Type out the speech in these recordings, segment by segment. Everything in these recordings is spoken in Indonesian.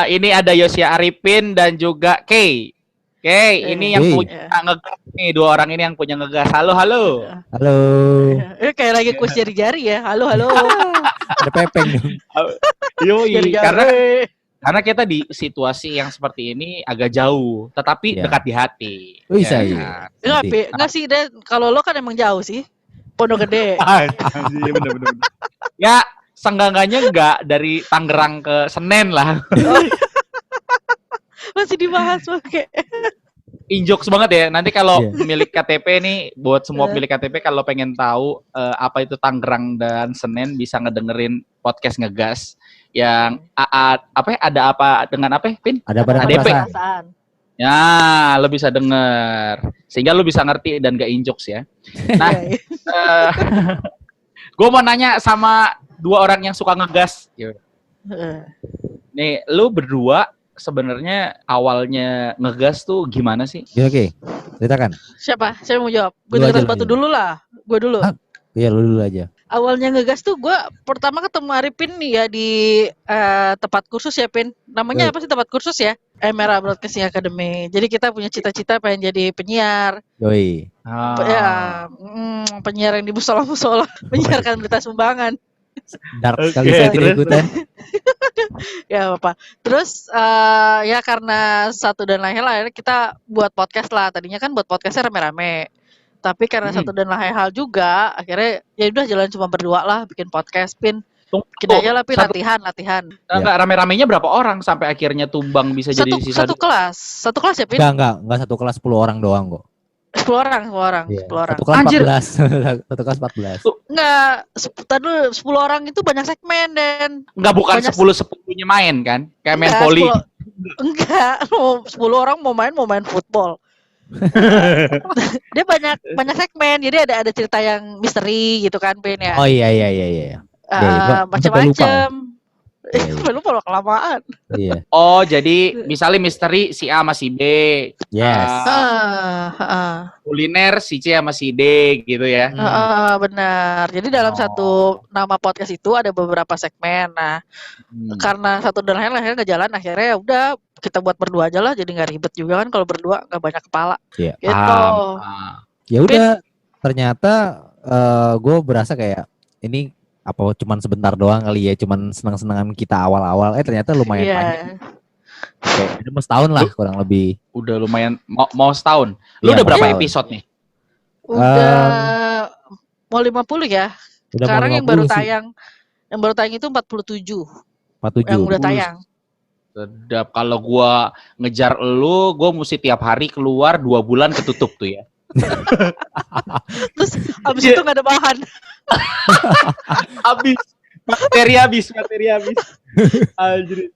Ini ada Yosia Arifin dan juga Kay. Ini yang punya ngegas nih, dua orang ini yang punya ngegas. Halo. Halo. Kayak lagi kuis jari-jari ya. Halo. Ada pepeng dong. Yoi, karena kita di situasi yang seperti ini agak jauh, tetapi dekat di hati. Bisa ya. Enggak sih, Dan. Kalau lo kan emang jauh sih. Pondok Gede. Bener. Ya, senggangannya enggak dari Tangerang ke Senen lah. Masih dibahas pakai. Injokes banget ya. Nanti kalau milik KTP nih, buat semua milik KTP kalau pengen tahu apa itu Tangerang dan Senen, bisa ngedengerin podcast Ngegas yang ada apa dengan apa, Pin? Ada pada perasaan. Ya, lo bisa denger. Sehingga lo bisa ngerti dan gak injokes ya. Nah, gue mau nanya sama dua orang yang suka ngegas. Nih, lo berdua sebenarnya awalnya ngegas tuh gimana sih? Oke. Ceritakan. Siapa mau jawab? Gue cerita batu dulu lah. Gue dulu. Iya, lu dulu aja. Awalnya ngegas tuh gue pertama ketemu Arifin nih ya di tempat kursus ya, Pin. Namanya apa sih tempat kursus ya? Merah Broadcasting Academy. Jadi kita punya cita-cita pengen jadi penyiar. Yoi. Penyiar yang di musola-musola, menyiarkan berita sumbangan. Dark sekali saya tidak ikutan. Ya apa. Terus ya karena satu dan lain hal akhirnya kita buat podcast lah. Tadinya kan buat podcastnya rame-rame. Tapi karena satu dan lain hal juga, akhirnya ya udah jalan cuma berdua lah bikin podcast, Pin. Kita aja lah, Pin, latihan. Enggak rame-ramenya berapa orang sampai akhirnya tumbang bisa jadi sisa satu kelas ya, Pin? Enggak satu kelas 10 orang doang kok. 10 orang. Yeah. 10 orang. Satu kelas 14. Satu kelas 14. Enggak, tadi 10 orang itu banyak segmen, Dan. Enggak, bukan 10-10-nya main kan? Kayak main voli. Enggak, 10 orang mau main football. Dia banyak segmen, jadi ada cerita yang misteri gitu kan, Pin ya. Oh iya. Macam-macam. Lupa kelamaan. Iya. Oh, jadi misalnya misteri si A sama si B. Yes. Kuliner si C sama si D gitu ya. Benar. Jadi dalam satu nama podcast itu ada beberapa segmen. Nah, karena satu dan lain akhirnya nggak jalan, akhirnya ya udah kita buat berdua aja lah, jadi nggak ribet juga kan kalau berdua nggak banyak kepala. Iya. Gitu. Ya udah, ternyata gue berasa kayak ini apa cuman sebentar doang kali ya, cuman senang-senangan kita awal-awal. Ternyata lumayan panjang. Kayak udah setahun lah kurang lebih. Udah lumayan mau setahun. Lu udah berapa episode nih? Udah mau 50 ya. Udah sekarang mau 50 yang baru sih. Yang baru tayang itu 47. Yang udah tayang. Sedap. Kalau gua ngejar gua mesti tiap hari keluar 2 bulan ketutup tuh ya. Terus abis itu gak ada bahan. Materi habis. Anjir.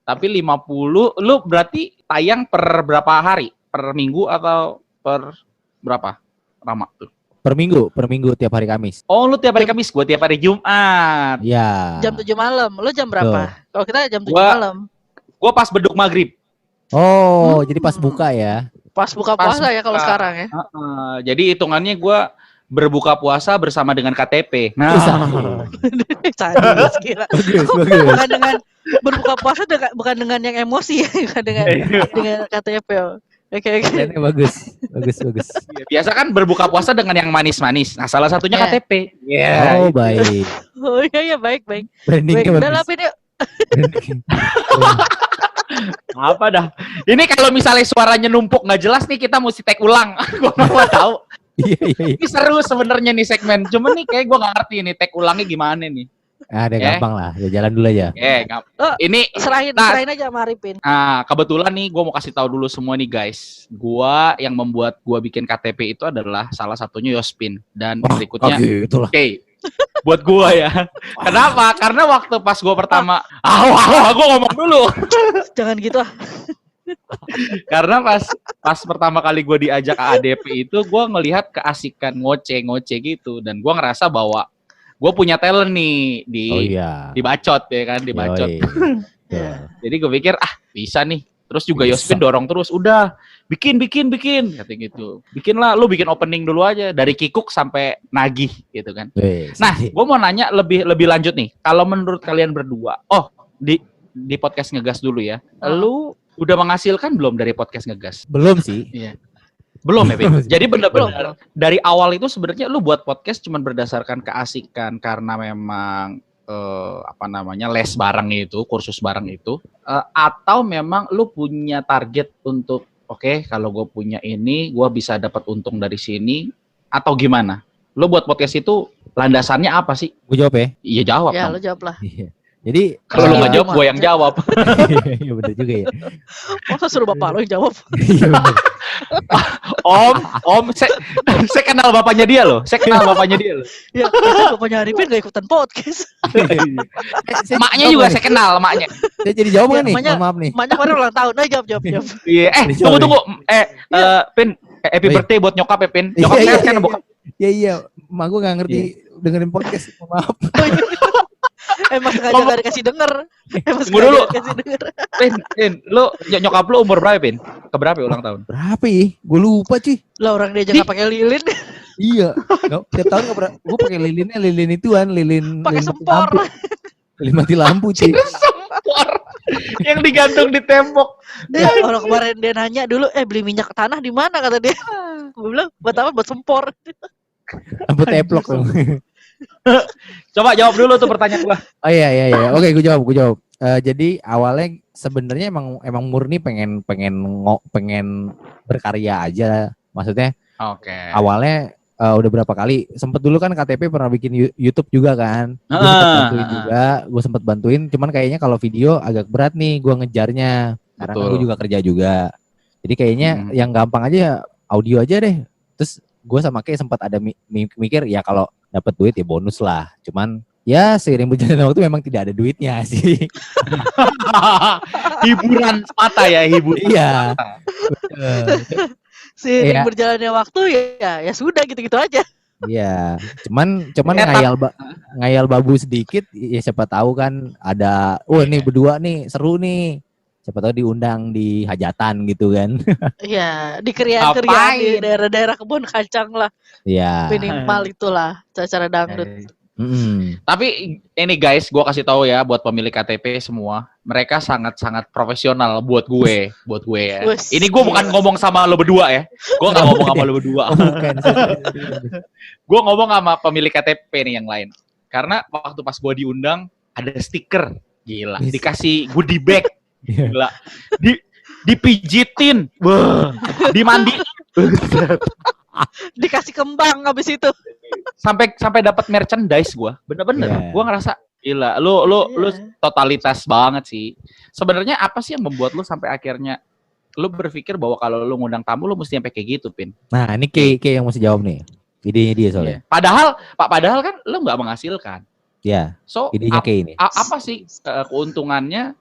Tapi 50 lu berarti tayang per berapa hari? Per minggu atau per berapa lama tuh? Per minggu tiap hari Kamis. Oh, lu tiap hari Kamis, gua tiap hari Jumat. Iya. Jam 7 malam. Lu jam berapa? Kalau kita jam 7 malam. Gua pas beduk maghrib. Oh, jadi pas buka ya. Pas buka puasa ya kalau sekarang ya. Jadi hitungannya gue berbuka puasa bersama dengan KTP. Nah, sadis gila. Bukan dengan berbuka puasa bukan dengan yang emosi ya, bukan dengan KTP. Oke. Bagus. Biasa kan berbuka puasa dengan yang manis-manis. Nah, salah satunya KTP. Oh, baik. Oh iya baik. Brandingnya bagus. Udah yuk. Apa dah? Ini kalau misalnya suaranya numpuk nggak jelas nih, kita mesti take ulang. Gua nggak mau tahu. Iya. Ini seru sebenarnya nih segmen. Cuma nih kayak gue nggak ngerti nih take ulangnya gimana nih. Ada gampang lah. Ya jalan dulu aja. Ini serahin aja sama Arifin. Kebetulan nih gue mau kasih tahu dulu semua nih guys. Gua yang membuat gua bikin KTP itu adalah salah satunya Yospin dan berikutnya Oke. Buat gua ya. Kenapa? Karena waktu pas gua pertama, gua ngomong dulu. Jangan gitu ah. Karena pas pertama kali gua diajak ADP itu gua ngelihat keasikan ngoceh gitu dan gua ngerasa bahwa gua punya talent nih dibacot ya kan, dibacot. Jadi gua pikir bisa nih. Terus juga Yospin dorong terus, udah bikin kata gitu. Bikinlah, lu bikin opening dulu aja dari kikuk sampai nagih gitu kan. Nah, gue mau nanya lebih lanjut nih. Kalau menurut kalian berdua, di podcast Ngegas dulu ya. Lu udah menghasilkan belum dari podcast Ngegas? Belum sih. Iya. Belum ya, Pin? Jadi benar-benar dari awal itu sebenarnya lu buat podcast cuma berdasarkan keasikan karena memang les bareng itu, kursus bareng itu, atau memang lu punya target untuk oke, kalau gue punya ini, gue bisa dapat untung dari sini, atau gimana? Lu buat podcast itu landasannya apa sih? Gue jawab ya? Iya jawab ya, dong. lu jawab lah. Jadi kalau lu nggak jawab, gue yang jawab. Iya benar juga ya. Masa suruh bapak lo yang jawab? Iya benar. Om, saya kenal bapaknya dia loh. Saya kenal bapaknya dia loh. Ya, kan bapaknya Arifin gak ikutan podcast. Maknya juga saya kenal, maknya. Saya jadi jawab Ya, kan nih? maknya- Maaf nih. Maknya kemarin ulang tahun. Nah, jawab. Iya, tunggu. Pin, happy birthday buat nyokap ya, Pin. Nyokap Iya, sehat iya, kan, iya. bokap. Iya, mak gue gak ngerti dengerin podcast. Maaf. Emang sengaja gak dikasih denger. Tunggu dulu. Dikasih denger. Pin, lu nyokap lu umur berapa, Pin? Keberapa ya ulang tahun? Berapa ya? Gue lupa cuy. Lah orang dia aja gak pakai lilin. Iya. Tiap tahun gak pernah. Gue pakai lilin ituan, lilin Pakai mati sempor. lampu. Lilin mati lampu cuy. Sempor yang digantung di tembok. Ya, orang kemarin dia nanya dulu, beli minyak tanah di mana kata dia. Gue bilang, buat apa? Buat sempor. Lampu teplok dong. Coba jawab dulu tuh pertanyaan gua. Oh iya. Oke, gue jawab. Jadi awalnya sebenarnya emang murni pengen berkarya aja. Maksudnya Oke. awalnya udah berapa kali sempet dulu kan KTP pernah bikin YouTube juga kan. Gue sempet bantuin. Cuman kayaknya kalau video agak berat nih gue ngejarnya. Karena kan gue juga kerja juga. Jadi kayaknya yang gampang aja audio aja deh. Terus gue sama Kay sempat ada mikir ya kalau dapat duit ya bonus lah. Cuman ya seiring berjalannya waktu memang tidak ada duitnya sih. Hiburan semata ya, hiburan. Iya. Seiring Iya. berjalannya waktu ya sudah gitu-gitu aja. Iya. Cuman Ya, ngayal babu sedikit ya siapa tahu kan ada nih berdua nih seru nih. Siapa tahu diundang di hajatan gitu kan. Iya, di kerian-kerian di daerah-daerah kebun kacang lah. Iya. Minimal itulah cara dangdut. Tapi ini guys, gue kasih tahu ya buat pemilik KTP semua, mereka sangat-sangat profesional buat gue ya. Wes, Ini gue bukan ngomong sama lo berdua ya, gue nggak ngomong sama lo berdua. Bukan. Gue ngomong sama pemilik KTP nih yang lain. Karena waktu pas gue diundang ada stiker, gila, dikasih goodie bag, gila, dipijitin, dimandi. Dikasih kembang habis itu. sampai dapat merchandise gue, bener-bener. Gue ngerasa gila, lu totalitas banget sih. Sebenarnya apa sih yang membuat lu sampai akhirnya lu berpikir bahwa kalau lu ngundang tamu lu mesti sampai kayak gitu, Pin? Nah, ini Kay yang mesti jawab nih. Idenya dia soalnya. Padahal kan lu nggak menghasilkan. Ya. So idenya Kay ini. Apa sih keuntungannya?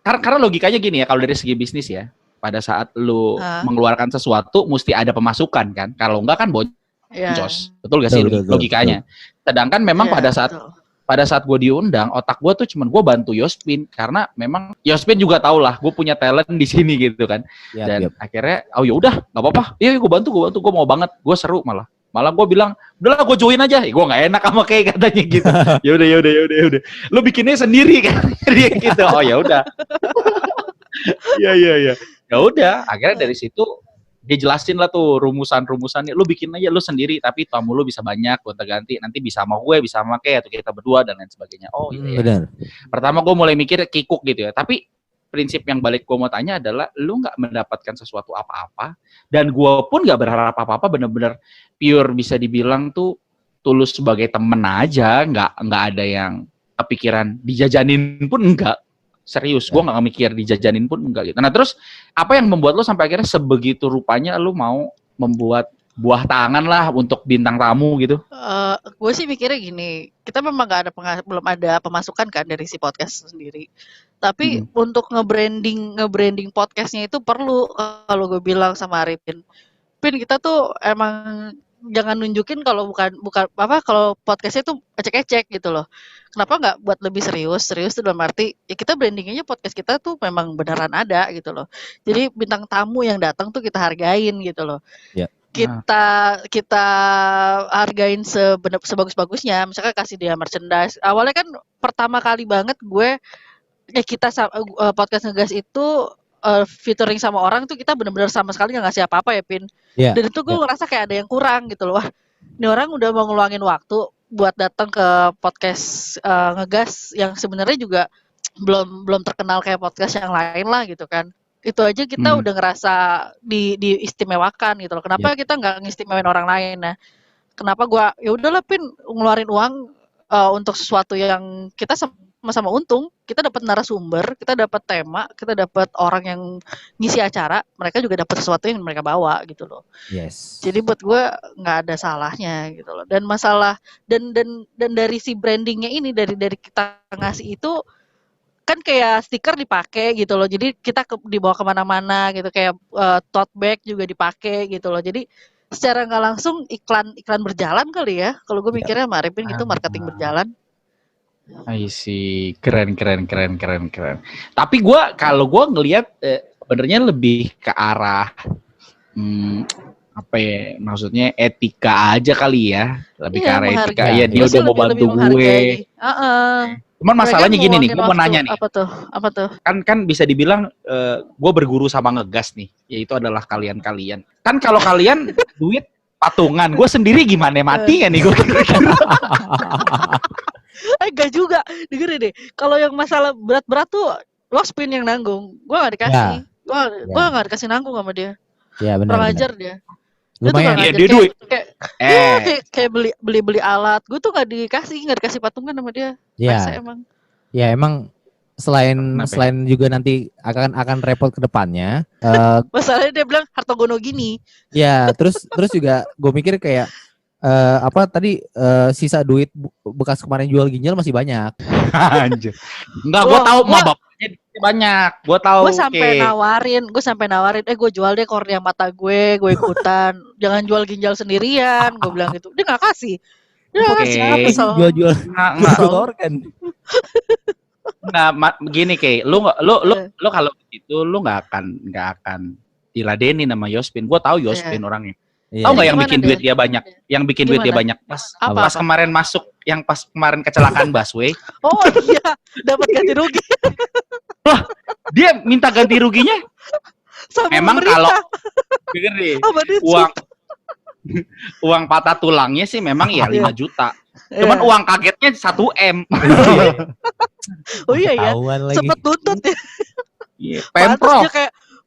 Karena logikanya gini ya, kalau dari segi bisnis ya, pada saat lu mengeluarkan sesuatu mesti ada pemasukan kan. Kalau enggak kan boncos. Betul gak sih logikanya? Betul. Sedangkan memang pada saat gue diundang, otak gue tuh cuman gue bantu Yospin karena memang Yospin juga tau lah gue punya talent di sini gitu kan. Dan akhirnya ya udah nggak apa-apa. Iya gue bantu gue mau banget, gue seru malah gue bilang udahlah gue join aja. Gue nggak enak sama kayak katanya gitu. Ya udah. Lu bikinnya sendiri kan gitu. Oh ya udah. Iya. Ya udah, akhirnya dari situ dia jelasin lah tuh rumusan-rumusannya. Lu bikin aja lu sendiri, tapi tamu lu bisa banyak, gonta-ganti. Nanti bisa sama gue, bisa sama Kay, atau kita berdua dan lain sebagainya. Oh iya. Benar. Pertama gue mulai mikir kikuk gitu ya. Tapi prinsip yang balik gue mau tanya adalah lu nggak mendapatkan sesuatu apa-apa, dan gue pun nggak berharap apa-apa. Bener-bener pure bisa dibilang tuh tulus sebagai temen aja, nggak ada yang kepikiran dijajanin pun enggak. Serius, gue nggak mikir dijajanin pun enggak gitu. Nah terus apa yang membuat lo sampai akhirnya sebegitu rupanya lo mau membuat buah tangan lah untuk bintang tamu gitu? Gue sih mikirnya gini, kita memang belum ada pemasukan kan dari si podcast sendiri. Tapi untuk nge-branding podcastnya itu perlu. Kalau gue bilang sama Arifin, Pin kita tuh emang jangan nunjukin kalau bukan kalau podcastnya tuh ecek-ecek gitu loh. Kenapa nggak buat lebih serius tuh dalam arti ya kita brandingnya podcast kita tuh memang beneran ada gitu loh. Jadi bintang tamu yang datang tuh kita hargain gitu loh. Kita hargain sebagus-bagusnya. Misalkan kasih dia merchandise. Awalnya kan pertama kali banget gue podcast Ngegas itu featuring sama orang tuh kita benar-benar sama sekali nggak ngasih apa-apa ya Pin. Yeah. Dan itu gue ngerasa kayak ada yang kurang gitu loh. Wah, ini orang udah mau ngeluangin waktu buat datang ke podcast Ngegas yang sebenarnya juga belum terkenal kayak podcast yang lain lah gitu kan. Itu aja kita udah ngerasa diistimewakan gitu loh. Kenapa kita nggak ngistimewain orang lain? Nah, kenapa gue ya udahlah Pin ngeluarin uang untuk sesuatu yang kita sama-sama untung, kita dapat narasumber, kita dapat tema, kita dapat orang yang ngisi acara, mereka juga dapat sesuatu yang mereka bawa gitu loh. Yes. Jadi buat gue nggak ada salahnya gitu loh. Dan masalah dan dari si brandingnya ini dari kita ngasih itu kan kayak stiker dipakai gitu loh. Jadi kita dibawa kemana-mana gitu, kayak tote bag juga dipakai gitu loh. Jadi secara nggak langsung iklan berjalan kali ya. Kalau gue mikirnya sama Arifin gitu marketing berjalan. I see, keren. Tapi kalau gue ngelihat sebenarnya lebih ke arah apa ya, maksudnya etika aja kali ya, lebih ke arah etika. Ya dia udah mau bantu gue. Cuman masalahnya gini nih, gue mau nanya nih. Apa tuh? Kan bisa dibilang gue berguru sama Ngegas nih, yaitu adalah kalian. Kan kalau kalian duit patungan, gue sendiri gimana mati kan nih gue kira-kira. Enggak juga, dengerin deh. Kalau yang masalah berat-berat tuh Lospin yang nanggung. Gue gak dikasih. Gue gak dikasih nanggung sama dia. Iya benar. Kurang ajar dia. Lumayan. Dia duit. Kayak beli alat. Gue tuh gak dikasih patungan sama dia. Iya. Emang. Ya emang selain juga nanti akan repot ke depannya. Masalahnya dia bilang Hartogono gini. Ya, terus juga gue mikir kayak sisa duit bekas kemarin jual ginjal masih banyak. Anjir. Enggak, gue tahu mah bapaknya banyak. Gue tahu. Gue sampai nawarin, gue jual deh kornea mata gue ikutan. Jangan jual ginjal sendirian, gue bilang gitu. Dia nggak kasih. Dia nggak kasih. Jual organ. Nggak, gini kayak lu kalau gitu lu nggak akan diladeni nama Yospin. Gue tahu Yospin orangnya. Tahu nggak yang bikin duit dia banyak? Yang bikin duit dia banyak pas kemarin masuk, yang pas kemarin kecelakaan busway. Oh iya, dapat ganti rugi. Wah, dia minta ganti ruginya. Memang kalau pikir deh, uang patah tulangnya sih memang ya 5 juta. Cuman uang kagetnya 1 M. Oh iya ya, sempet tuntut ya. Pemprov.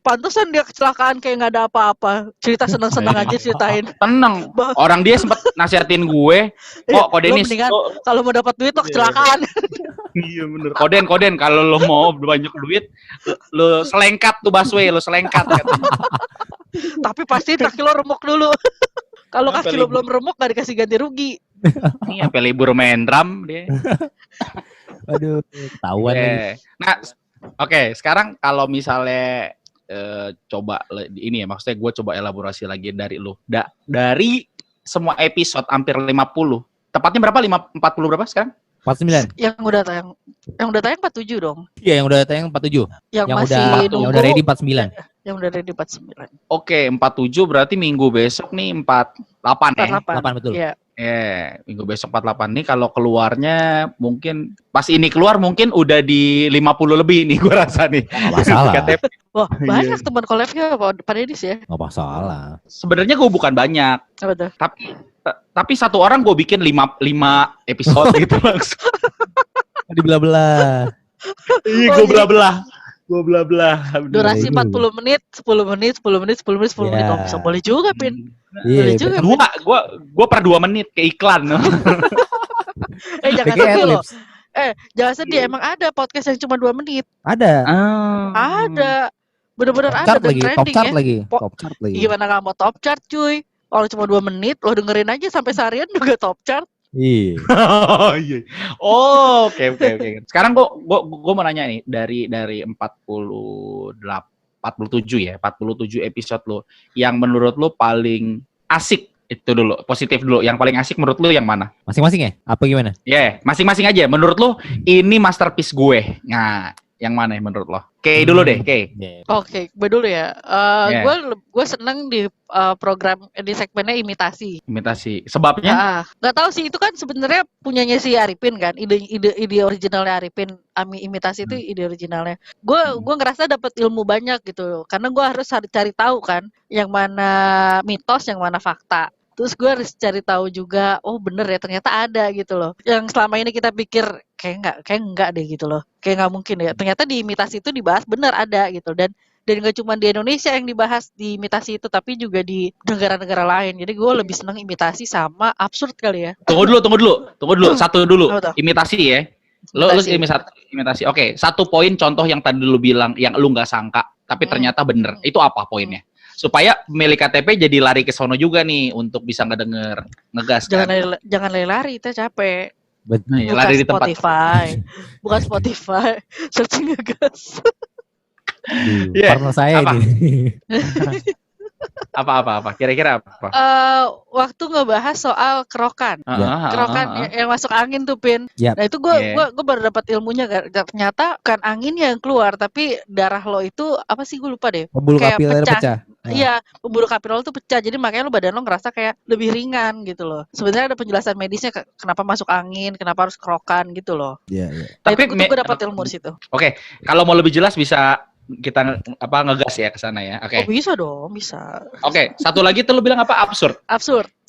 Pantesan dia kecelakaan kayak nggak ada apa-apa. Cerita seneng-seneng aja ceritain. Tenang. Orang dia sempat nasihatin gue. Kok Denis, kalau mau dapat duit lo kecelakaan. Iya bener. Koden kalau lo mau banyak duit, lo selengkat tuh busway, lo selengkat. Tapi pasti kaki lo remuk dulu. Kalau kaki lo belum remuk nggak dikasih ganti rugi. Iya, sampai libur main drum dia. Aduh, ketahuan lagi. Nah, oke, sekarang kalau misalnya coba ini ya, maksudnya gue coba elaborasi lagi dari lu. Dari semua episode hampir 50. Tepatnya berapa? 40 berapa sekarang? 49. Yang udah tayang 47 dong. Iya, yang udah tayang 47. Yang udah ready 49. Yang udah ready 49. Oke, 47 berarti minggu besok nih 48 ya. 48 betul. Iya. Minggu besok 48 nih, kalau keluarnya mungkin pas ini keluar mungkin udah di 50 lebih nih gue rasa nih. Gak masalah. Wah, banyak teman kolabnya Pak Dedis ya. Gak masalah. Sebenarnya gue bukan banyak. Apa tuh? Tapi satu orang gue bikin 5 episode gitu langsung. Dibelah-belah. Iya, gue belah-belah. Durasi 40 menit, 10 menit. Oh, bisa boleh juga, Pin. Iya, juga. Gue per 2 menit ke iklan. Jangan sedih loh. Jangan sedih, emang ada podcast yang cuma 2 menit. Ada. Ada. Bener-bener ada dan trending ya. Top chart lagi. Gimana gak mau top chart, cuy? Orang cuma 2 menit, lo dengerin aja sampai seharian juga top chart. Iya. Oke. Sekarang gue mau nanya nih, dari 47 episode lo, yang menurut lo paling asik itu dulu, positif dulu. Yang paling asik menurut lo yang mana? Masing-masing ya? Apa gimana? Masing-masing aja. Menurut lo ini masterpiece gue. Nah, Yang mana menurut lo? Kay dulu deh, Kay. Oke, gue dulu ya. Yeah. Gue seneng di program di segmennya imitasi. Imitasi. Sebabnya? Nggak tahu sih, itu kan sebenarnya punyanya si Arifin kan. Ide originalnya Arifin. Imitasi itu ide originalnya. Gue ngerasa dapat ilmu banyak gitu. Karena gue harus cari tahu kan, yang mana mitos, yang mana fakta. Terus gue harus cari tahu juga, oh bener ya ternyata ada gitu loh. Yang selama ini kita pikir kayak enggak deh gitu loh. Kayak nggak mungkin ya. Ternyata di imitasi itu dibahas bener ada gitu. Dan nggak cuma di Indonesia yang dibahas di imitasi itu, tapi juga di negara-negara lain. Jadi gue lebih seneng imitasi sama absurd kali ya. Tunggu dulu. Satu dulu. Imitasi ya. Lo imitasi. Oke, 1 poin contoh yang tadi lu bilang yang lu nggak sangka, tapi ternyata bener. Itu apa poinnya? Supaya pemilik KTP jadi lari ke sono juga nih untuk bisa ngedenger, ngegas kan. Jangan lari, kita capek. Bukan lari di tempat. Bukan Spotify. Searching ngegas. Karena saya ini. Apa? Kira-kira apa? Waktu ngebahas soal kerokan. Kerokan yang masuk angin tuh, Pin. Nah, itu gue baru dapat ilmunya. Ternyata bukan angin yang keluar, tapi darah lo itu apa sih, gue lupa deh. Pembuluh kapiler pecah. Iya, pembuluh kapiler lo tuh pecah. Jadi makanya lo badan lo ngerasa kayak lebih ringan gitu loh. Sebenarnya ada penjelasan medisnya kenapa masuk angin, kenapa harus kerokan gitu loh. Iya. Tapi gue dapat ilmu di situ. Oke, kalau mau lebih jelas bisa kita ngegas ya ke sana ya. Oke. Oh, bisa dong, bisa. Oke, satu lagi tuh lu bilang apa? Absurd.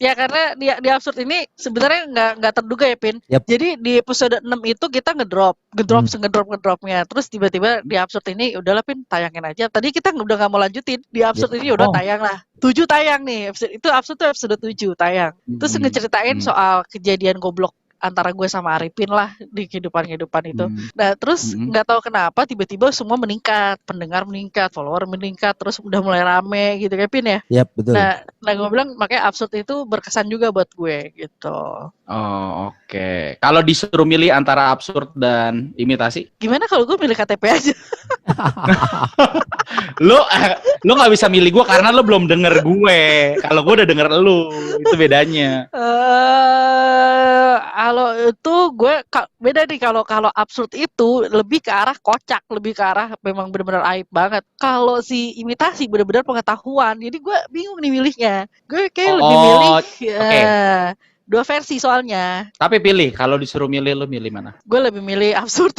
Ya karena di absurd ini sebenarnya nggak terduga ya, Pin. Jadi di episode 6 itu kita ngedropnya. Terus tiba-tiba di absurd ini udahlah, Pin, tayangin aja. Tadi kita udah nggak mau lanjutin. Di absurd ini udah tayang lah. 7 tayang nih. Itu absurd tuh episode 7 tayang. Terus ngeceritain soal kejadian goblok antara gue sama Arifin lah di kehidupan itu. Nah, terus nggak tahu kenapa tiba-tiba semua meningkat, pendengar meningkat, follower meningkat, terus udah mulai rame gitu kan, Pin ya? Yap, betul. Nah gue bilang makanya absurd itu berkesan juga buat gue gitu. Oh, oke. Kalau disuruh milih antara absurd dan imitasi? Gimana kalau gue milih KTP aja? Lu nggak bisa milih gue karena lu belum denger gue. Kalau gue udah denger lu, itu bedanya. Kalau itu gue beda nih. Kalau absurd itu lebih ke arah kocak, lebih ke arah memang benar-benar aib banget. Kalau si imitasi benar-benar pengetahuan. Jadi gue bingung nih milihnya. Gue kayak lebih milih dua versi soalnya. Tapi pilih, kalau disuruh milih, lu milih mana? Gue lebih milih absurd.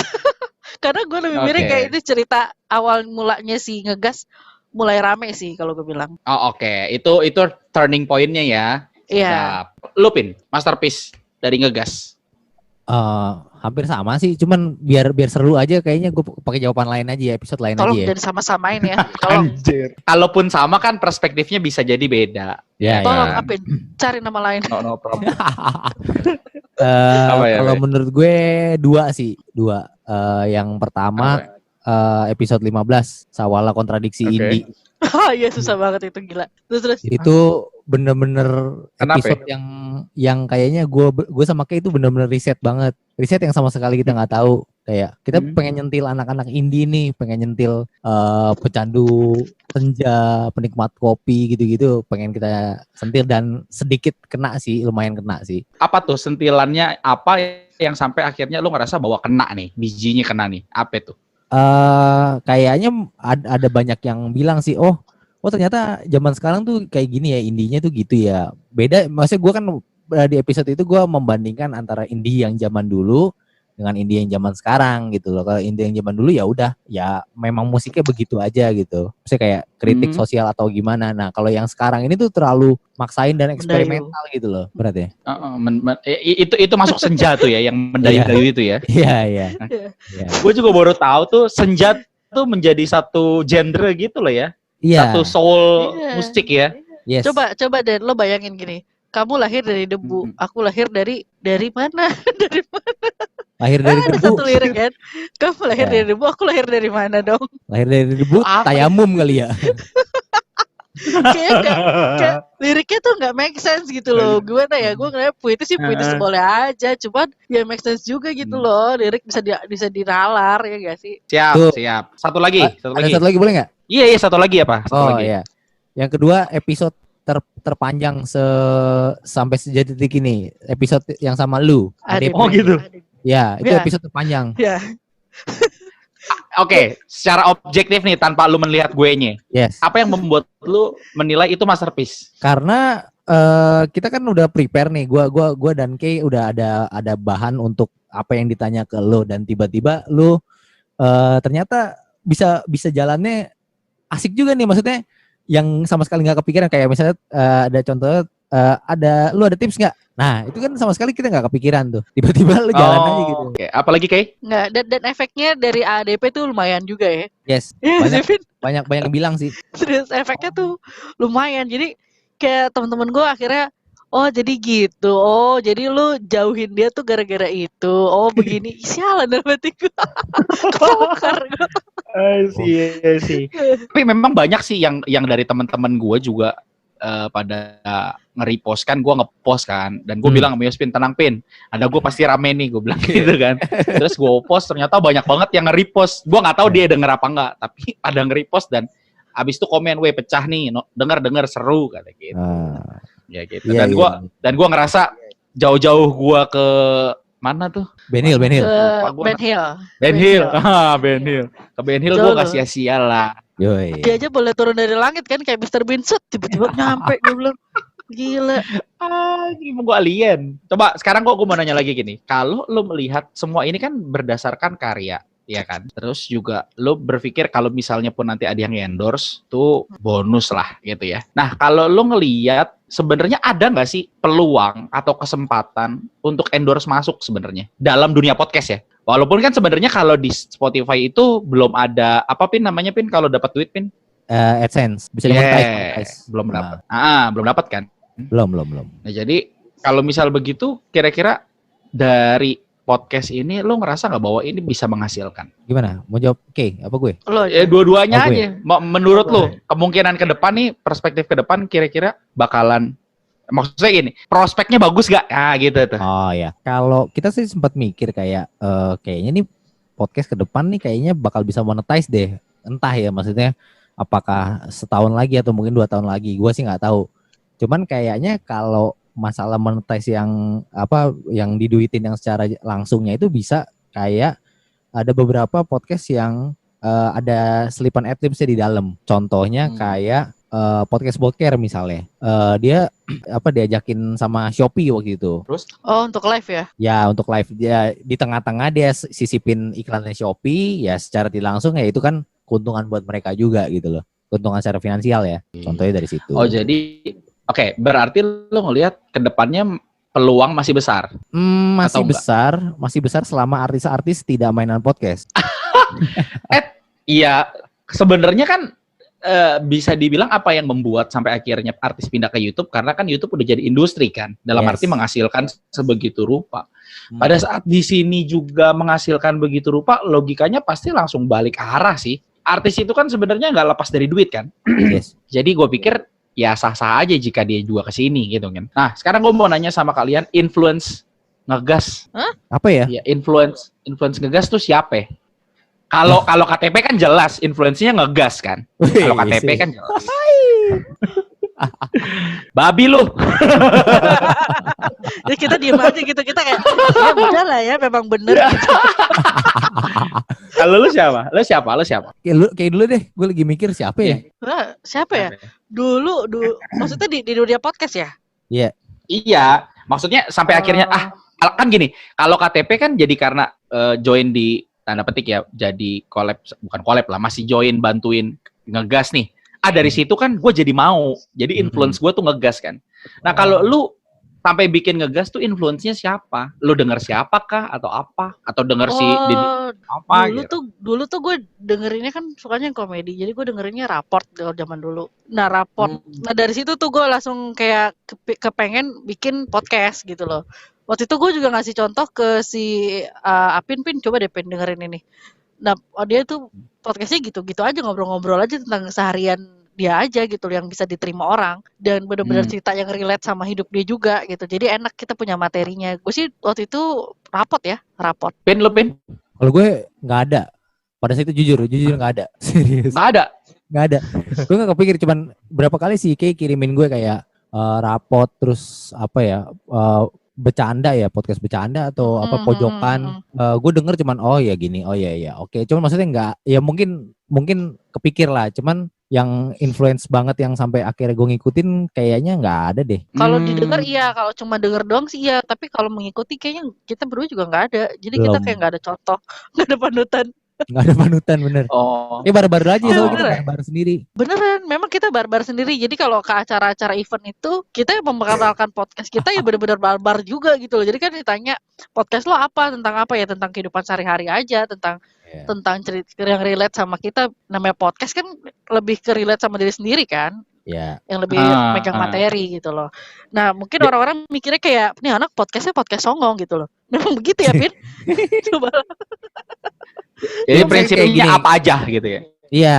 Karena gue lebih milih kayak itu cerita awal mulanya si Ngegas mulai rame sih kalau gue bilang. Oh, oke. Itu turning point-nya ya. Iya. Lu, Pin, masterpiece dari Ngegas. Hampir sama sih, cuman biar seru aja kayaknya gue pakai jawaban lain aja ya, episode lain Tolong aja ya. Tolong jangan sama-samain ya. Tolong. Kalaupun sama kan perspektifnya bisa jadi beda. Tolong Apin, cari nama lain. No problem. Kalau menurut gue 2 sih. Yang pertama episode 15 Sawala kontradiksi Indi. Iya, susah banget itu, gila. Terus. Itu bener-bener episode yang kayaknya gue sama Kay itu bener-bener riset banget. Riset yang sama sekali kita nggak tahu. Kayak kita pengen nyentil anak-anak indie nih, pengen nyentil pecandu senja, penikmat kopi gitu-gitu, pengen kita sentil dan sedikit kena sih, lumayan kena sih. Apa tuh sentilannya, apa yang sampai akhirnya lu ngerasa bahwa kena nih, bijinya kena nih, apa tuh? Kayaknya ada banyak yang bilang sih, oh ternyata zaman sekarang tuh kayak gini ya, indinya tuh gitu ya. Beda, maksudnya gue kan di episode itu gue membandingkan antara indie yang zaman dulu dengan indie yang zaman sekarang gitu loh. Kalau indie yang zaman dulu ya udah, ya memang musiknya begitu aja gitu. Maksudnya kayak kritik sosial atau gimana. Nah kalau yang sekarang ini tuh terlalu maksain dan eksperimental gitu loh, berarti. Itu masuk senja tuh ya, yang mendayu-dayu itu ya. Iya. Gue juga baru tahu tuh senja tuh menjadi satu genre gitu loh ya. Satu soul musik ya. Yes. Coba deh lo bayangin gini. Kamu lahir dari debu, aku lahir dari mana? Dari mana? Lahir dari debu. Ada satu lirik kan. Kamu lahir dari debu, aku lahir dari mana dong? Lahir dari debu, tayamum kali ya. Kayak liriknya tuh nggak make sense gitu loh. Gimana ya? Gue ngeliat puitis boleh aja, cuman ya make sense juga gitu loh. Lirik bisa diralar ya gak sih? Siap. Satu lagi. Ada satu lagi boleh nggak? Iya, satu lagi apa? Satu lagi. Iya. Yang kedua episode terpanjang sampai sejauh detik ini, episode yang sama lu. Oh gitu. Ya, itu episode terpanjang. Ya. Oke, secara objektif nih tanpa lu melihat gue-nya. Yes. Apa yang membuat lu menilai itu masterpiece? Karena kita kan udah prepare nih, gua dan Kay udah ada bahan untuk apa yang ditanya ke lo, dan tiba-tiba lo ternyata bisa jalannya asik juga nih, maksudnya yang sama sekali nggak kepikiran, kayak misalnya ada contohnya lu ada tips nggak? Nah itu kan sama sekali kita nggak kepikiran tuh, tiba-tiba lu jalan aja gitu. Oke. Apalagi Kay? Nggak, dan efeknya dari ADP tuh lumayan juga ya. Yes, banyak yang bilang sih. Serius, efeknya tuh lumayan. Jadi kayak teman-teman gue akhirnya, oh jadi gitu, oh jadi lu jauhin dia tuh gara-gara itu, oh begini. Sialan dalam hati gue. Kebongkar gue. Sih. Tapi memang banyak sih yang dari teman-teman gue juga pada nge-repost kan, gue nge-post kan, dan gue bilang sama Yospin, tenang Pin, ada gue pasti rame nih, gue bilang gitu kan. Terus gue post, ternyata banyak banget yang nge-repost. Gue nggak tahu dia denger apa enggak, tapi ada nge-repost, dan abis itu komen, weh pecah nih, denger seru kata gitu. Ya gitu. Iya, Dan gue ngerasa jauh-jauh gue ke mana tuh? Ben Hill. Ben Hill. Ke Ben Hill gue gak sia-sia lah. Yoi. Dia aja boleh turun dari langit kan, kayak Mr. Bean, tiba-tiba nyampe. Gue bilang gila. Gimana gue alien. Coba sekarang gue mau nanya lagi gini. Kalau lo melihat semua ini kan berdasarkan karya, ya kan? Terus juga lo berpikir kalau misalnya pun nanti ada yang endorse, tuh bonus lah gitu ya. Nah kalau lo ngelihat sebenarnya ada nggak sih peluang atau kesempatan untuk endorse masuk sebenarnya dalam dunia podcast ya? Walaupun kan sebenarnya kalau di Spotify itu belum ada apa Pin namanya Pin kalau dapat duit Pin? AdSense bisa dimonetize. Belum dapat. Belum dapat kan? Belum. Nah jadi kalau misal begitu kira-kira dari podcast ini lo ngerasa nggak bahwa ini bisa menghasilkan? Gimana? Mau jawab Oke, apa gue? Dua-duanya aja. Menurut lo kemungkinan ke depan nih, perspektif ke depan kira-kira bakalan, maksudnya gini, prospeknya bagus gak? Gitu tuh. Oh ya, kalau kita sih sempat mikir kayak kayaknya nih podcast ke depan nih kayaknya bakal bisa monetize deh. Entah ya, maksudnya apakah setahun lagi atau mungkin 2 tahun lagi, gue sih nggak tahu. Cuman kayaknya kalau masalah monetize yang diduitin yang secara langsungnya itu bisa kayak ada beberapa podcast yang ada selipan adlibsnya di dalam. Contohnya kayak podcast Boker misalnya, dia diajakin sama Shopee waktu itu. Terus? Oh, untuk live ya? Ya, untuk live dia di tengah-tengah dia sisipin iklannya Shopee, ya secara tidak langsung ya itu kan keuntungan buat mereka juga gitu loh, keuntungan secara finansial ya. Contohnya dari situ. Oh jadi, oke, berarti lo ngelihat kedepannya peluang masih besar? Masih besar selama artis-artis tidak mainan podcast. Iya, sebenarnya kan bisa dibilang apa yang membuat sampai akhirnya artis pindah ke YouTube, karena kan YouTube udah jadi industri kan, dalam arti menghasilkan sebegitu rupa. Pada saat di sini juga menghasilkan begitu rupa, logikanya pasti langsung balik arah sih. Artis itu kan sebenarnya nggak lepas dari duit kan. Jadi gue pikir ya sah-sah aja jika dia juga ke sini gitu kan. Nah sekarang gue mau nanya sama kalian, influence ngegas. Apa ya? Ya influence ngegas tuh siapa? Kalau KTP kan jelas influence-nya ngegas kan. Kalau KTP kan jelas. Babi lu. Ya kita diem aja gitu, kita kayak ya udah lah ya, memang bener gitu. Kalau lu siapa? Kayak dulu deh, gue lagi mikir siapa ya? Siapa ya? Dulu maksudnya di dunia podcast ya? Iya, maksudnya sampai akhirnya kan gini, kalau KTP kan jadi karena join di tanda petik ya, jadi bukan collab lah, masih join bantuin ngegas nih. Dari situ kan gue jadi mau, jadi influence gue tuh ngegas kan. Nah kalau lu sampai bikin ngegas tuh influence-nya siapa? Lu denger siapa kah atau apa? Atau denger si apa dulu tuh gue dengerinnya kan sukanya yang komedi. Jadi gue dengerinnya Raport kalau zaman dulu. Nah, Raport. Nah, dari situ tuh gue langsung kayak kepengen bikin podcast gitu loh. Waktu itu gue juga ngasih contoh ke si Apin, coba deh dengerin ini. Nah, dia tuh podcastnya gitu-gitu aja, ngobrol-ngobrol aja tentang seharian dia aja gitu, yang bisa diterima orang, dan benar-benar cerita yang relate sama hidup dia juga gitu. Jadi enak, kita punya materinya. Gue sih waktu itu Raport. Pin. Kalau gue nggak ada. Pada saat itu jujur nggak ada. Serius. Nggak ada. Gue nggak kepikir, cuman berapa kali sih kayak kirimin gue kayak Raport, terus bercanda ya, podcast bercanda atau apa pojokan. Gue denger cuman oh ya gini, oh ya oke. Cuman maksudnya nggak, ya mungkin kepikir lah. Cuman yang influence banget yang sampai akhirnya gue ngikutin kayaknya nggak ada deh. Kalau didengar iya, kalau cuma denger doang sih iya. Tapi kalau mengikuti kayaknya kita berdua juga nggak ada. Jadi kita kayak nggak ada contoh, nggak ada panutan. Nggak ada panutan bener. Ya barbar aja soalnya kita barbar sendiri. Beneran, memang kita barbar sendiri. Jadi kalau ke acara-acara event itu kita yang memperkenalkan podcast kita ya benar-benar barbar juga gitu loh. Jadi kan ditanya podcast lo apa, tentang apa ya, tentang kehidupan sehari-hari aja, tentang cerita yang relate sama kita. Namanya podcast kan lebih ke relate sama diri sendiri kan. Yang lebih megang materi gitu loh. Nah mungkin orang-orang mikirnya kayak nih anak podcastnya podcast songong gitu loh. Memang begitu ya Pin? Coba. Jadi prinsipnya apa aja gitu ya? Iya.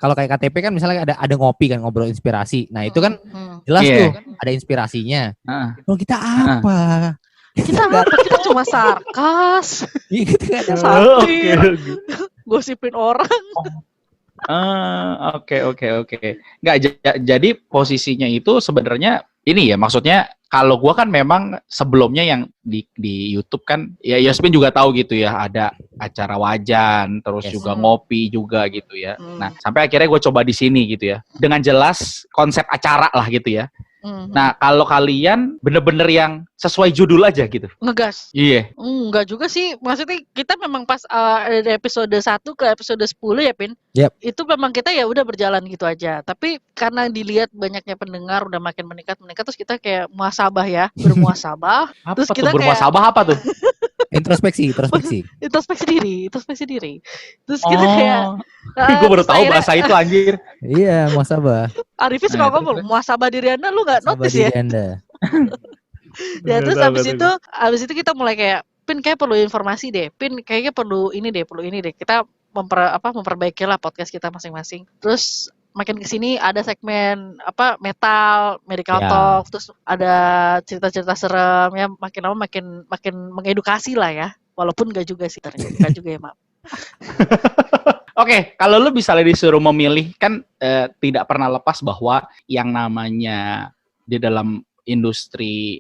Kalau kayak KTP kan misalnya ada ngopi kan, ngobrol inspirasi. Nah itu kan jelas tuh ada inspirasinya. Kalau kita apa? Kita cuma sarkas. Kita ada satir, gosipin orang. Oke. Nggak, jadi posisinya itu sebenarnya ini ya, maksudnya kalau gua kan memang sebelumnya yang di YouTube kan, ya Yasmin juga tahu gitu ya, ada acara wajan, terus juga ngopi juga gitu ya. Nah, sampai akhirnya gue coba di sini gitu ya, dengan jelas konsep acara lah gitu ya. Nah, kalau kalian bener-bener yang sesuai judul aja gitu. Ngegas. Iya. Enggak juga sih. Maksudnya kita memang pas dari episode 1 ke episode 10 ya, Pin. Itu memang kita ya udah berjalan gitu aja. Tapi karena dilihat banyaknya pendengar udah makin meningkat terus kita kayak muhasabah ya, bermuhasabah. Terus kita bermuhasabah apa tuh? Introspeksi diri. Terus kita kayak gue baru tahu bahasa itu anjir. Iya, muhasabah. Arifin suka ngomong muhasabah diri Anda, lu nggak notice ya? Ya terus abis itu kita mulai kayak Pin kayak perlu informasi deh, Pin kayaknya perlu ini deh. Kita memperbaiki lah podcast kita masing-masing. Terus makin kesini ada segmen metal, medical talk, terus ada cerita-cerita serem ya, makin lama makin mengedukasi lah ya, walaupun nggak juga sih ternyata, nggak juga ya maaf. Oke, kalau lu bisa disuruh memilih kan tidak pernah lepas bahwa yang namanya di dalam industri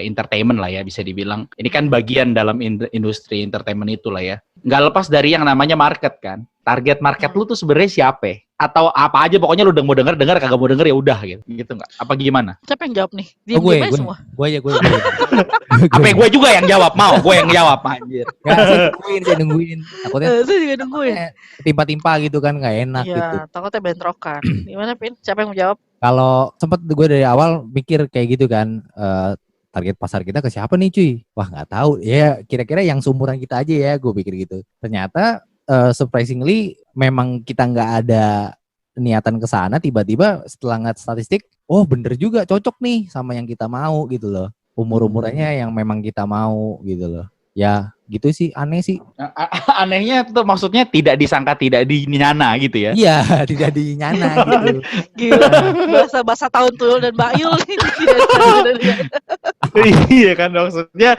entertainment lah ya, bisa dibilang ini kan bagian dalam industri entertainment itu lah ya, nggak lepas dari yang namanya market kan. Target market lu tuh sebenarnya siapa? Atau apa aja pokoknya lu mau denger kagak mau denger ya udah gitu nggak? Apa gimana? Siapa yang jawab nih? Gue semua. Gue Apa gue juga yang jawab? Mau gue yang jawab anjir. Saya nungguin. Takutnya saya juga nungguin. Timpa-timpa gitu kan nggak enak gitu. Iya, takutnya bentrokan. Gimana Pin? Siapa yang mau jawab? Kalau sempet gue dari awal mikir kayak gitu kan, target pasar kita ke siapa nih cuy? Wah nggak tahu. Ya kira-kira yang seumuran kita aja ya, gue pikir gitu. Ternyata surprisingly memang kita nggak ada niatan ke sana, tiba-tiba setelah ngeliat statistik, oh bener juga cocok nih sama yang kita mau gitu loh. Umur-umurannya yang memang kita mau gitu loh. Ya gitu sih, aneh sih. Anehnya tuh maksudnya tidak disangka, tidak dinyana gitu ya. Iya, tidak dinyana gitu. Gila, bahasa tahun tuyul dan Mbak Yul. Iya kan, maksudnya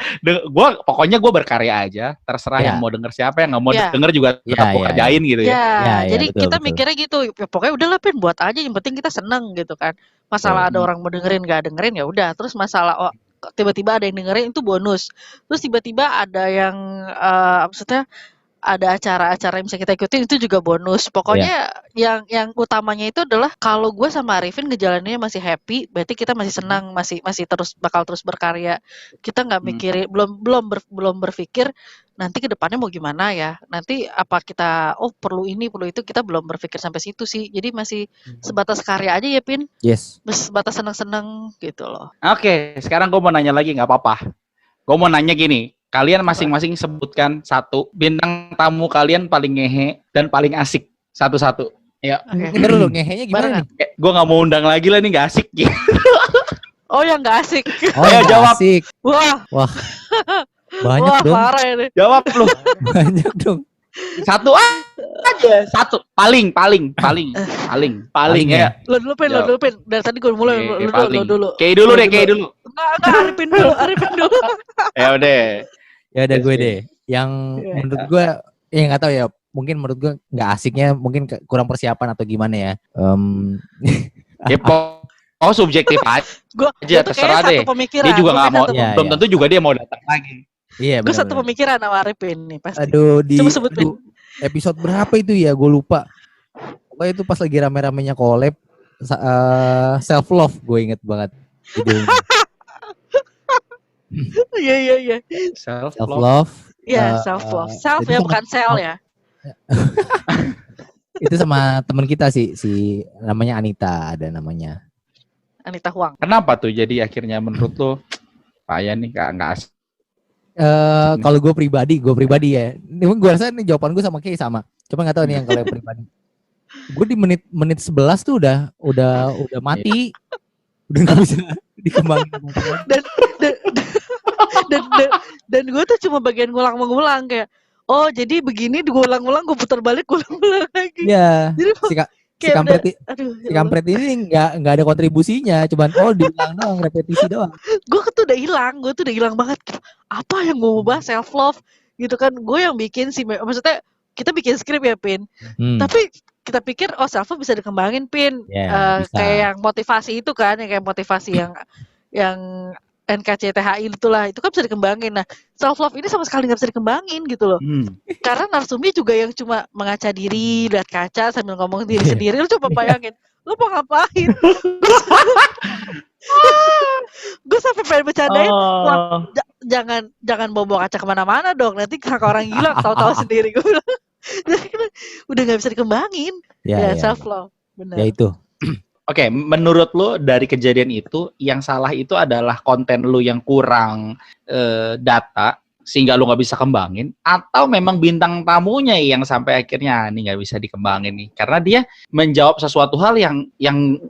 pokoknya gue berkarya aja, terserah yang mau denger siapa, yang nggak mau denger juga tetap gue kerjain gitu ya. Jadi betul, kita mikirnya gitu, ya, pokoknya udahlah Pin, buat aja, yang penting kita seneng gitu kan. Masalah ada orang mau dengerin nggak dengerin ya udah. Terus masalah tiba-tiba ada yang dengerin itu bonus. Terus tiba-tiba ada yang maksudnya ada acara-acara yang bisa kita ikutin itu juga bonus. Pokoknya yang utamanya itu adalah kalau gue sama Arifin ngejalaninnya masih happy, berarti kita masih senang, masih bakal terus berkarya. Kita nggak mikirin, belum berpikir nanti ke depannya mau gimana ya. Nanti apa kita perlu ini, perlu itu, kita belum berpikir sampai situ sih. Jadi masih sebatas karya aja ya, Pin. Yes. Sebatas seneng-seneng gitu loh. Oke, sekarang gue mau nanya lagi, nggak apa-apa. Gue mau nanya gini. Kalian masing-masing sebutkan satu bintang tamu kalian paling ngehe dan paling asik satu-satu. Ya. Bener lu ngehenya gimana nih? Gue nggak mau undang lagi lah nih, nggak asik gitu. Oh yang nggak asik. Ayo jawab. Asik. Wah. Banyak dong. Parah ini. Jawab lu. Banyak dong. Satu aja, satu. Paling ya. Lo dulu Pin. Dari tadi gue mulai lo dulu. Kayak dulu deh. Enggak, Arifin dulu. Ya udah gue deh. Yang menurut gue, ya nggak tahu ya. Mungkin menurut gue nggak asiknya, mungkin kurang persiapan atau gimana ya. Oh, subjektif aja Gue tuh terserah kayak deh. satu pemikiran. Dia juga nggak mau, Iya, belum iya. tentu juga dia mau datang lagi. Iya, Gue satu benar-benar. pemikiran sama Arifin nih pasti. Aduh, Coba sebutin. episode berapa itu ya? Gue lupa. Pokoknya itu pas lagi rame-ramenya collab self love, gue inget banget judulnya. Iya. Self love. Iya, self love. Self jadi ya, sama- bukan sel ya. Itu sama teman kita si namanya Anita, ada namanya. Anita Huang. Kenapa tuh jadi akhirnya menurut lo payah nih nggak asik? Kalau gue pribadi ya. Gue rasa nih jawaban gue sama Kay sama. Cuma nggak tahu nih yang kalau yang pribadi. Gue di menit 11 tuh udah mati. Udah nggak bisa dikembangin. Dan gue tuh cuma bagian ngulang-ngulang kayak, oh jadi begini diulang-ulang, gue putar balik, ulang-ulang lagi. Iya. Jadi Si kampret ini nggak ada kontribusinya, cuman diulang doang, repetisi doang. Gue tuh udah hilang banget. Apa yang gue mau bahas self love gitu kan? Gue yang bikin sih, maksudnya kita bikin skrip ya Pin. Tapi kita pikir self love bisa dikembangin Pin. Kayak yang motivasi itu kan, yang kayak motivasi yang NKCTHI itulah, itu kan bisa dikembangin. Nah, self love ini sama sekali nggak bisa dikembangin gitu loh. Karena narsumnya juga yang cuma mengaca diri, lihat kaca sambil ngomong diri sendiri. Lu coba bayangin, lu mau ngapain? Gue sampai pengen bercandain, wah, jangan bawa kaca kemana-mana dong. Nanti kakak orang gila tahu-tahu sendiri. Gue bilang, udah nggak bisa dikembangin. Ya self love, benar. Ya itu. Oke, menurut lo dari kejadian itu yang salah itu adalah konten lo yang kurang data sehingga lo nggak bisa kembangin, atau memang bintang tamunya yang sampai akhirnya nih nggak bisa dikembangin nih karena dia menjawab sesuatu hal yang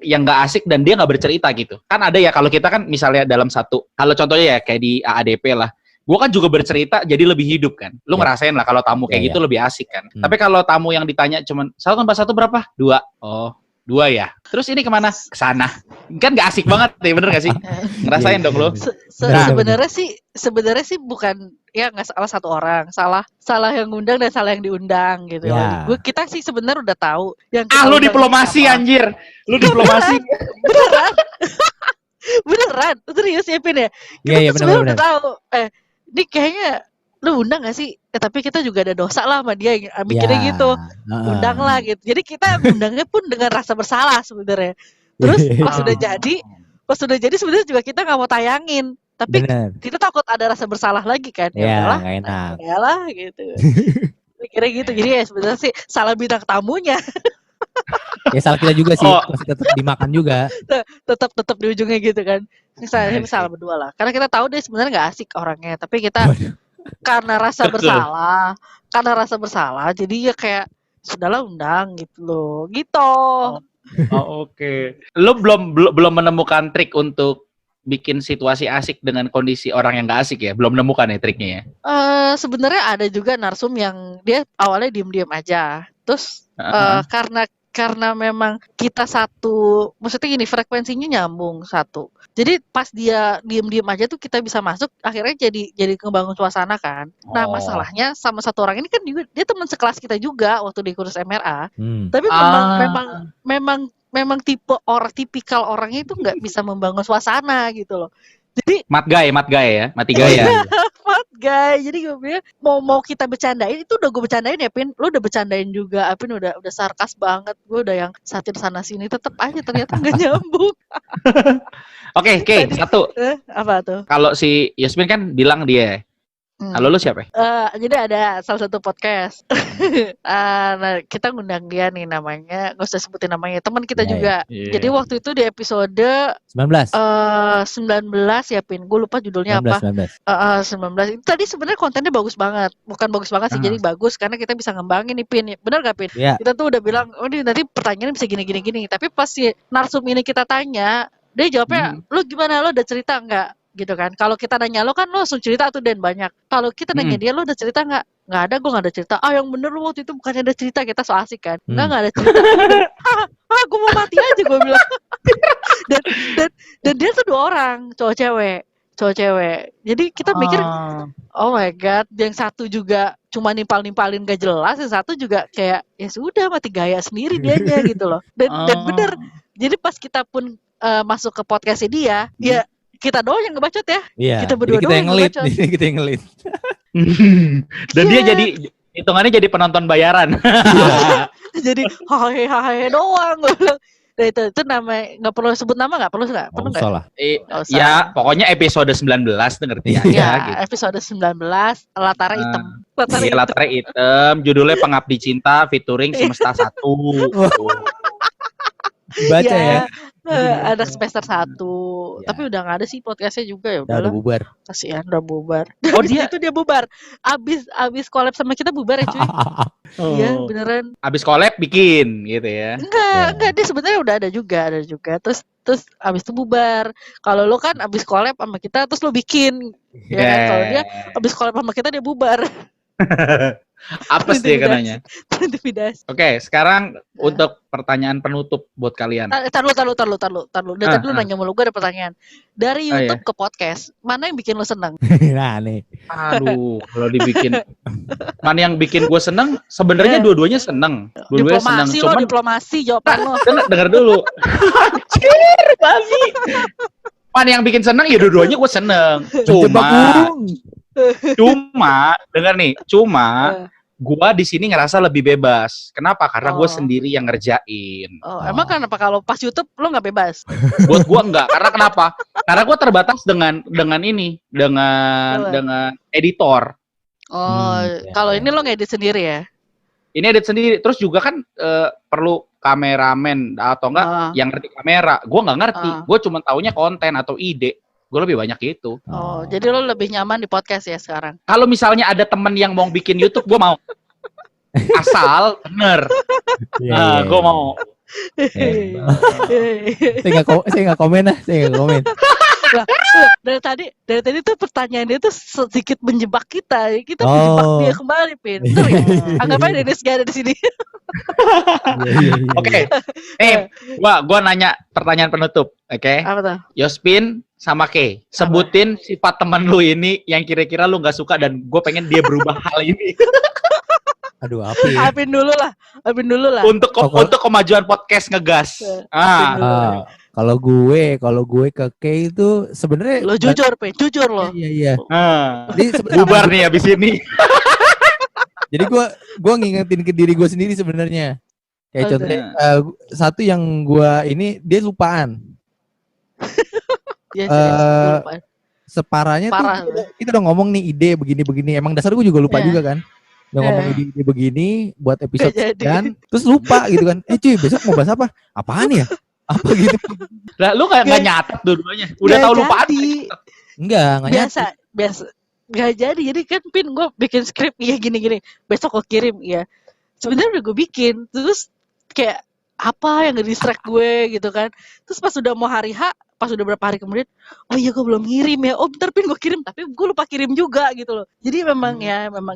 nggak asik dan dia nggak bercerita gitu. Kan ada ya kalau kita kan misalnya dalam satu, kalau contohnya ya kayak di AADP lah, gue kan juga bercerita jadi lebih hidup kan. Lu ngerasain lah kalau tamu kayak gitu lebih asik kan. Tapi kalau tamu yang ditanya cuman 1 tambah 1 berapa? 2. Oh, 2 ya. Terus ini kemana? Kesana. Kan gak asik banget deh, bener gak sih? Ngerasain dong lo. Sebenarnya sih bukan ya, nggak salah satu orang, salah yang ngundang dan salah yang diundang gitu. Ya. Kita sih sebenarnya udah tahu. Lu diplomasi anjir. Lu diplomasi. Beneran. Serius ya Pin ya. Iya Kita benar. udah tahu. Ini kayaknya lu undang gak sih? Tapi kita juga ada dosa lah sama dia, mikirnya gitu. Undang lah gitu. Jadi kita undangnya pun dengan rasa bersalah sebenarnya. Terus pas sudah jadi sebenarnya juga kita nggak mau tayangin. Tapi kita takut ada rasa bersalah lagi kan. Ya nggak enak. Ya lah gitu. Mikirnya gitu. Jadi ya sebenarnya sih salah bintang tamunya. Ya salah kita juga sih, masih tetap dimakan juga. tetap di ujungnya gitu kan. Misalnya salah berdua lah. Karena kita tahu dia sebenarnya nggak asik orangnya, tapi kita karena rasa bersalah, jadi ya kayak sudahlah undang gitu loh, gitu. Oke. Lu belum menemukan trik untuk bikin situasi asik dengan kondisi orang yang nggak asik ya? Belum menemukan ya triknya ya? Sebenarnya ada juga narsum yang dia awalnya diem-diem aja, terus karena memang kita satu, maksudnya gini, frekuensinya nyambung satu. Jadi pas dia diem-diem aja tuh kita bisa masuk, akhirnya jadi ngebangun suasana kan. Nah masalahnya sama satu orang ini kan juga, dia teman sekelas kita juga waktu di kursus MRA. Tapi memang tipikal orangnya itu nggak bisa membangun suasana gitu loh. Jadi mati gaya. Mat guy. Jadi gue bilang mau kita bercandain, itu udah gue bercandain ya Pin. Lu udah bercandain juga, Pin udah sarkas banget. Gue udah yang satir sana sini, tetap aja ternyata nggak nyambung. Oke, satu. Apa tuh? Kalau si Yasmin kan bilang dia. Kalau lu siapa? Jadi ada salah satu podcast. Nah, kita ngundang dia nih, namanya, gak usah sebutin namanya, teman kita juga. Jadi waktu itu di episode 19 ya Pin, gue lupa judulnya 19. 19 itu tadi sebenarnya kontennya bagus banget, bukan bagus banget sih, jadi bagus karena kita bisa ngembangin nih Pin, bener gak Pin? Kita tuh udah bilang, ini nanti pertanyaannya bisa gini. Tapi pas si narsum ini kita tanya, dia jawabnya, lu gimana, lu udah cerita nggak? Gitu kan. Kalau kita nanya lo kan lo langsung cerita tuh dan banyak. Kalau kita nanya dia, lo udah cerita nggak? Nggak ada, gue nggak ada cerita. Yang bener lo waktu itu bukannya ada cerita, kita so asik kan? Nggak ada cerita. Gue mau mati aja, gue bilang. dan dia tuh 2 orang, cowok cewek. Jadi kita mikir, oh my god, yang satu juga cuma nimpalin gak jelas, yang satu juga kayak ya sudah mati gaya sendiri dianya gitu loh. Dan bener Jadi pas kita pun masuk ke podcastnya dia, ya kita doang yang ngebacot ya. Iya. Kita berdua Jadi kita doang yang ngelit. ngebacot. Jadi kita yang ngelit. Dan dia Iya. jadi hitungannya jadi penonton bayaran. Jadi hahe doang. Nah itu namanya nggak perlu sebut nama, nggak perlu nggak? Perlu nggak? Salah. Nggak usah. Ya, pokoknya episode 19 tuh ngerti aja Ya, gitu. episode 19 Latar Hitam. Latar Iya, Hitam. Latar Hitam, judulnya Pengabdi Cinta featuring Semesta 1. Baca ya. Ada semester 1. Ya. Tapi udah nggak ada sih podcastnya juga ya Udah udahlah. bubar. Kasihan udah bubar. Oh, Abis itu dia bubar. Abis collab sama kita bubar ya cuy. Iya beneran. Abis collab bikin gitu ya. Enggak dia sebenarnya udah ada juga. Terus abis itu bubar. Kalau lo kan abis collab sama kita terus lo bikin. Ya kan? Kalau dia abis collab sama kita dia bubar. Apes dia kenanya. Intimidasi. Oke, sekarang untuk pertanyaan penutup buat kalian. Tar lu. Dari tadi lu nanya mulu, gue ada pertanyaan. Dari YouTube ke podcast, mana yang bikin lu seneng? Nah nih. Aduh, kalau dibikin mana yang bikin gue seneng? Sebenarnya dua-duanya seneng. Dua-duanya seneng. Diplomasi lo, Cuman diplomasi jawaban lo. denger dulu. Anjir, babi. Mana yang bikin seneng ya dua-duanya gue seneng. Cuma denger nih, gua di sini ngerasa lebih bebas. Kenapa? Karena gue sendiri yang ngerjain. Emang kenapa kalau pas YouTube lo nggak bebas? Buat gua enggak. Karena kenapa? Karena gua terbatas dengan editor. Kalau ini lo ngedit sendiri ya? Ini edit sendiri. Terus juga kan perlu kameramen atau enggak yang ngerti kamera. Gua nggak ngerti. Gue cuma taunya konten atau ide. Gue lebih banyak itu. Jadi lo lebih nyaman di podcast ya sekarang? Kalau misalnya ada temen yang mau bikin YouTube, gue mau. Asal bener. Gue mau. Saya nggak komen. Dari tadi tuh pertanyaan dia tuh sedikit menjebak kita. Kita menjebak dia kembali, pintar ya. Anggap aja Dennis gak ada di sini. Oke. Gua nanya pertanyaan penutup, oke? Apa tuh? Yospin sama Kay, sebutin sifat teman lu ini yang kira-kira lu nggak suka dan gue pengen dia berubah hal ini. Aduh, apa ya? Apin dulu lah. Untuk kemajuan podcast Ngegas. Kalau gue ke Kay itu sebenarnya lo jujur lo. Iya. Jadi bubar nih abis ini. Jadi gue ngingetin ke diri gue sendiri sebenarnya. Kayak contohnya satu yang gue ini dia lupaan. Separahnya tuh kita udah ngomong nih ide begini. Emang dasar gue juga lupa juga kan. Udah ngomong ide begini buat episode sekian, terus lupa gitu kan. Cuy, besok mau bahas apa? Apaan ya? Apa gitu? Lah lu nggak nyatet dua-duanya. Udah tahu lupaan? Enggak nyatet. Biasa. Nggak jadi. Jadi kan Pin gue bikin skrip ya gini. Besok gue kirim ya. Sebenarnya udah gue bikin. Terus kayak apa yang nge-distract gue gitu kan. Terus pas udah mau hari H, pas udah berapa hari kemudian, oh iya gue belum ngirim ya. Oh bentar Pin gue kirim, tapi gue lupa kirim juga gitu loh. Jadi memang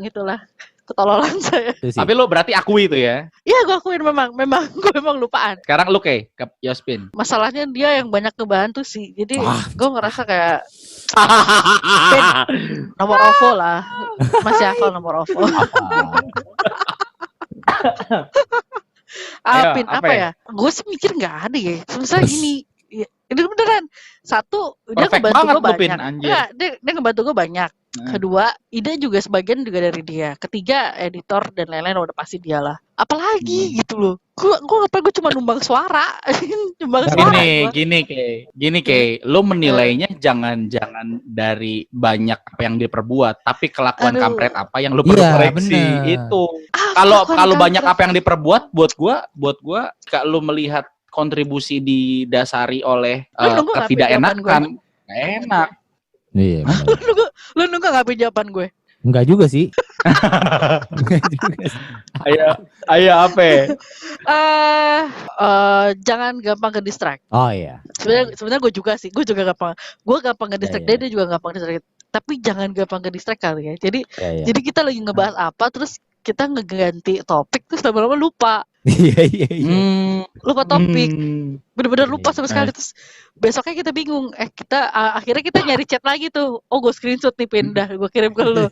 itulah ketololan saya. Tapi lo berarti akui itu ya? Iya gue akuin memang gue memang lupaan. Sekarang lu Kay, ke Yospin. Masalahnya dia yang banyak ngebantu sih. Jadi gue ngerasa kayak nomor OVO lah. Masih hafal nomor OVO. Pin apa ya? Gue sih mikir nggak ada ya. Misalnya gini, ini beneran. Satu, dia ngebantu gue banyak. Enggak, dia ngebantu gue banyak. Kedua, ide juga sebagian juga dari dia. Ketiga, editor dan lain-lain udah pasti dia lah. Apalagi gitu loh. Gue cuma numbang suara. Gini Kay. Lo menilainya jangan dari banyak apa yang diperbuat, tapi kelakuan kampret apa yang lo perlu koreksi itu. Kalau banyak apa yang diperbuat, buat gua kalau melihat kontribusi didasari oleh ketidakenakan, enak. Iya. Lu nunggu nggak jawaban gue? Enggak juga sih. Ayo apa? Jangan gampang ke distract. Oh iya. Sebenarnya gue juga sih. Gue gampang ke distract. Dia juga gampang distract. Tapi jangan gampang ke distract kali ya. Jadi kita lagi ngebahas apa, terus kita ngeganti topik, terus lama-lama lupa. Iya. Lupa topik. Bener-bener lupa Iya. sama sekali. Terus besoknya kita bingung. Akhirnya kita nyari chat lagi tuh. Oh, gue screenshot nih, pindah. Gue kirim ke lu.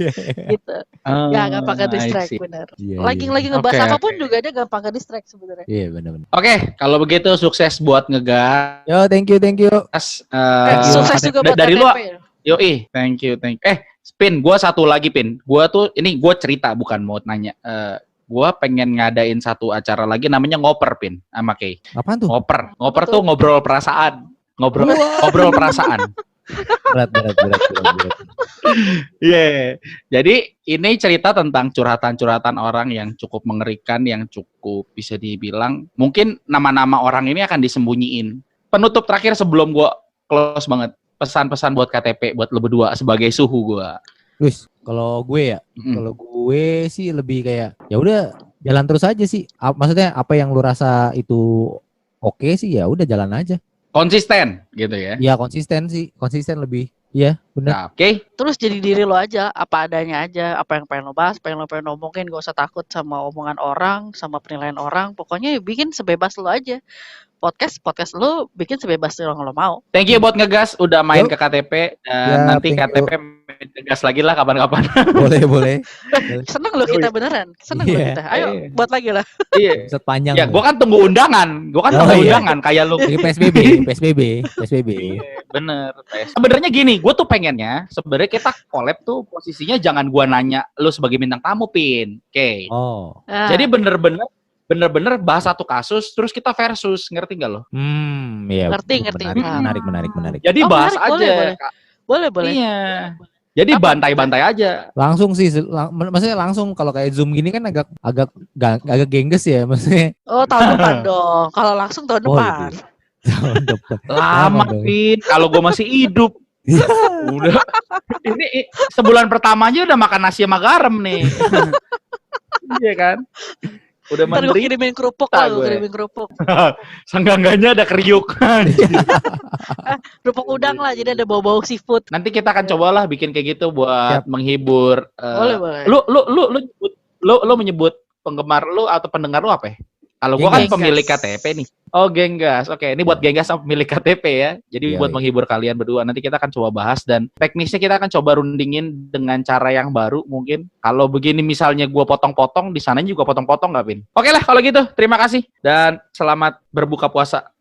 Gitu. Ya, gampang ke distract, bener. Iya, Lagi ngebahas apapun juga dia gampang ke distract sebenarnya. Iya, benar-benar. Oke, kalau begitu sukses buat ngegas. Yo, thank you. Sukses juga buat dari KTP. lu. Yoi, thank you. Spin, gue satu lagi, Pin. Gue cerita, bukan mau nanya. Gue pengen ngadain satu acara lagi namanya ngoper, Pin, sama Kay. Apaan tuh? Ngoper tuh ngobrol perasaan. Ngobrol perasaan. Berat. Iya. Jadi ini cerita tentang curhatan-curhatan orang yang cukup mengerikan, yang cukup bisa dibilang mungkin nama-nama orang ini akan disembunyiin. Penutup terakhir sebelum gue close banget. Pesan-pesan buat KTP, buat lo berdua sebagai suhu gue. Luis, kalau gue ya, kalau gue sih lebih kayak ya udah jalan terus aja sih. Maksudnya apa yang lu rasa itu oke sih, ya udah jalan aja. Konsisten gitu ya. Ya konsisten lebih. Iya, benar. Nah, Oke. Terus jadi diri lo aja, apa adanya aja, apa yang pengen lo bahas, apa yang lo pengen ngomongin, gak usah takut sama omongan orang, sama penilaian orang. Pokoknya bikin sebebas lo aja. Podcast lo bikin sebebas yang lo mau. Thank you buat ngegas udah main ke KTP dan nanti KTP ngegas lagi lah kapan-kapan. Boleh. Seneng lo kita beneran. Seneng lo kita. Ayo buat lagi lah. Iya. Episode panjang. Ya, gua kan tunggu undangan. Kayak lu. PSBB. Bener. Sebenarnya gini, gue tuh pengennya sebenarnya kita collab tuh posisinya jangan gua nanya lu sebagai bintang tamu, Pin. Oke. Oh. Jadi bener-bener bahas satu kasus terus kita versus, ngerti gak lo? Iya. Ngerti. Menarik. Jadi bahas menarik, aja. Boleh. Iya. Jadi bantai-bantai aja. Langsung sih, maksudnya langsung kalau kayak Zoom gini kan agak gengges ya, maksudnya. Oh, tahun depan dong. Kalau langsung tahun depan. Gitu. Tahun depan. Lama, Pin. Kalau gue masih hidup. Udah. Ini sebulan pertamanya udah makan nasi sama garam nih. Iya kan? Udah Ntar gue kirimin kerupuk lah, Sanggangganya ada kriuk. Kerupuk udang lah, jadi ada bau-bau seafood. Nanti kita akan cobalah bikin kayak gitu buat menghibur. Boleh. Lu menyebut penggemar lu atau pendengar lu apa ya? Kalau gua kan pemilik KTP nih. Oh, Genggas. Oke, ini buat Genggas sama pemilik KTP ya. Jadi buat menghibur kalian berdua. Nanti kita akan coba bahas dan teknisnya kita akan coba rundingin dengan cara yang baru mungkin. Kalau begini misalnya gua potong-potong, di sana juga potong-potong nggak, Pin? Oke lah kalau gitu. Terima kasih dan selamat berbuka puasa.